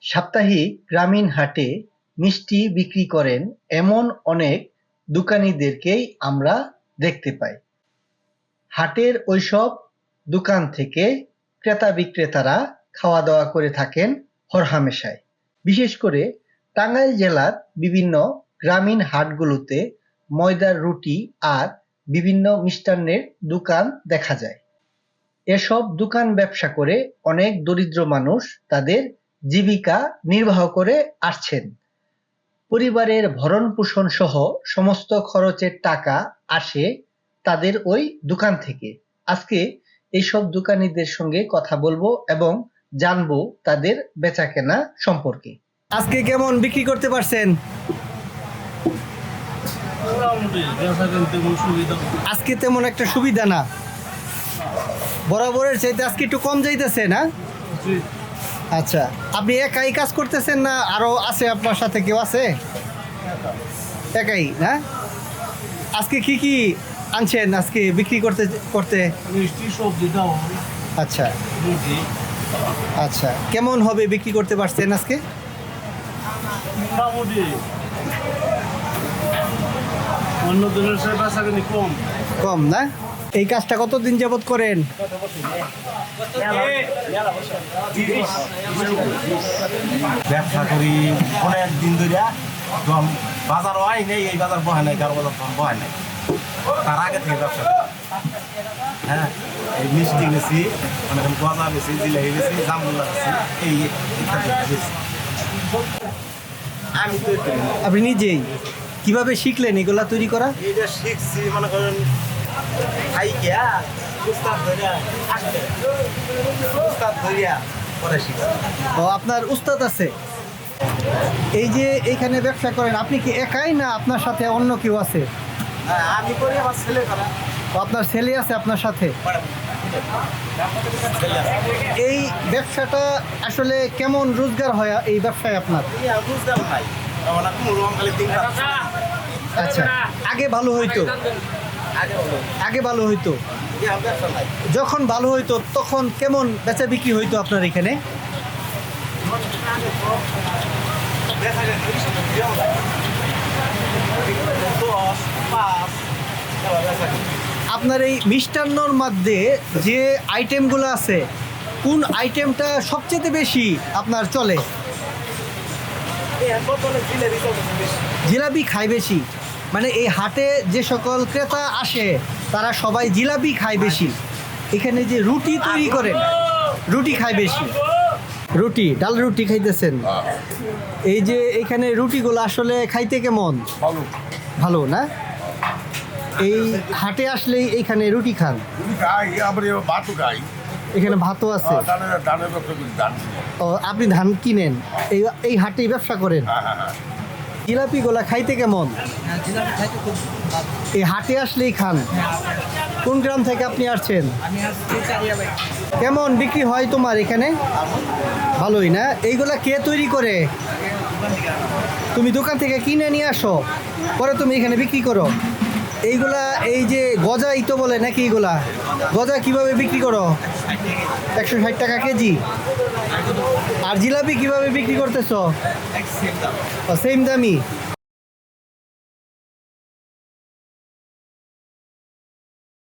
সাপ্তাহিক গ্রামীণ হাটে মিষ্টি বিক্রি করেন এমন অনেক দোকানীদেরকেই আমরা দেখতে পাই। হাটের ওইসব দোকান থেকে ক্রেতা-বিক্রেতারা খাওয়া-দাওয়া করে থাকেন হরহামেশাই। বিশেষ করে টাঙ্গাইল জেলার বিভিন্ন গ্রামীণ হাটগুলোতে ময়দার রুটি আর বিভিন্ন মিষ্টান্নের দোকান দেখা যায়। এসব দোকান ব্যবসা করে অনেক দরিদ্র মানুষ তাদের জীবিকা নির্বাহ করে আসছেন। পরিবারের ভরণ-পোষণ সহ সমস্ত খরচের টাকা আসে তাদের ওই দোকান থেকে। আজকে এইসব দোকানীদের সঙ্গে কথা বলবো এবং জানবো তাদের বেচাকেনা সম্পর্কে। আজকে কেমন বিক্রি করতে পারছেন? আজকে তেমন একটা সুবিধা না, বরাবরের চাইতে আজকে একটু কম যাইতেছে না? আচ্ছা, আপনি একাই কাজ করতেছেন না আরো আছে আপনার সাথে কেউ আছে? একাই না? আজকে কি কি আনছেন আজকে বিক্রি করতে করতে? মিষ্টি, সবজি দাও। আচ্ছা রুটি। আচ্ছা, কেমন হবে বিক্রি করতে পারছেন আজকে? মোটামুটি অন্য দিনের সাথে বেচাকেনি কম। কম না? এই কাজটা কতদিন যাবত করেন? ব্যবসা করি অনেক দিন ধরে, বাজার হয় নেই, এই বাজার বহায় নাই, কারো বাজার বহায় নাই, তার আগে থেকে ব্যবসা করি। হ্যাঁ, এই মিষ্টি বেশি, মানে গজা বেশি, জিলাপি বেশি, জামগুলা বেশি, এই ইত্যাদি বেশি। আমি তো আপনি নিজেই কিভাবে শিখলেন এগুলা তৈরি করা? এটা শিখছি, মনে করেন খাইকিয়া উস্তাদ ধরিয়া আসলে উস্তাদ ধরিয়া পরে শিখছি। ও, আপনার উস্তাদ আছে? এই যে এইখানে ব্যবসা করেন, আপনি কি একাই না আপনার সাথে অন্য কেউ আছে? হ্যাঁ, আমি করি, আমার ছেলে করা। ও, আপনার ছেলে আছে আপনার সাথে? ছেলে আছে। এই ব্যবসাটা আসলে কেমন রোজগার হয় এই ব্যবসায় আপনার? বুঝলাম ভাই, আমরা কোনো রকম খালি দিন রাত। আচ্ছা, আগে ভালো হইতো? আগে হলো আগে ভালো হইতো? ব্যবসা নাই। যখন ভালো হইতো তখন কেমন বেচা বিক্রি হইতো আপনার এখানে? আপনার এই মিষ্টান্নর মধ্যে যে আইটেমগুলো আছে, কোন আইটেমটা সবচেয়ে বেশি আপনার চলে? জিলাপি খায় বেশি, মানে এই হাটে যে সকল ক্রেতা আসে তারা সবাই জিলাপি খায় বেশি। এখানে যে রুটি তৈরি করেন, রুটি খায় বেশি। রুটি, ডাল রুটি খাইতেছেন? এই যে এখানে রুটিগুলো আসলে খাইতে কেমন? ভালো ভালো না? এই হাটে আসলেই এইখানে রুটি খান? গাই, আবার ভাতও গাই। এখানে ভাতও আছে? ধানের ব্যবসা করি, ধান। ও, আপনি ধান কিনেন, এই হাটেই ব্যবসা করেন? হ্যাঁ হ্যাঁ হ্যাঁ। জিলাপিগুলা খাইতে কেমন? এই হাটে আসলেই খান? কোন গ্রাম থেকে আপনি আসছেন? কেমন বিক্রি হয় তোমার এখানে? ভালোই না? এইগুলা কে তৈরি করে? তুমি দোকান থেকে কিনে নিয়ে আসো, পরে তুমি এখানে বিক্রি করো? এইগুলা এই যে গজাই তো বলে নাকি, এইগুলা গজা কিভাবে বিক্রি করো? 160 টাকা কেজি। আর জিলাপি কিভাবে বিক্রি করতেছো? সেম দামি।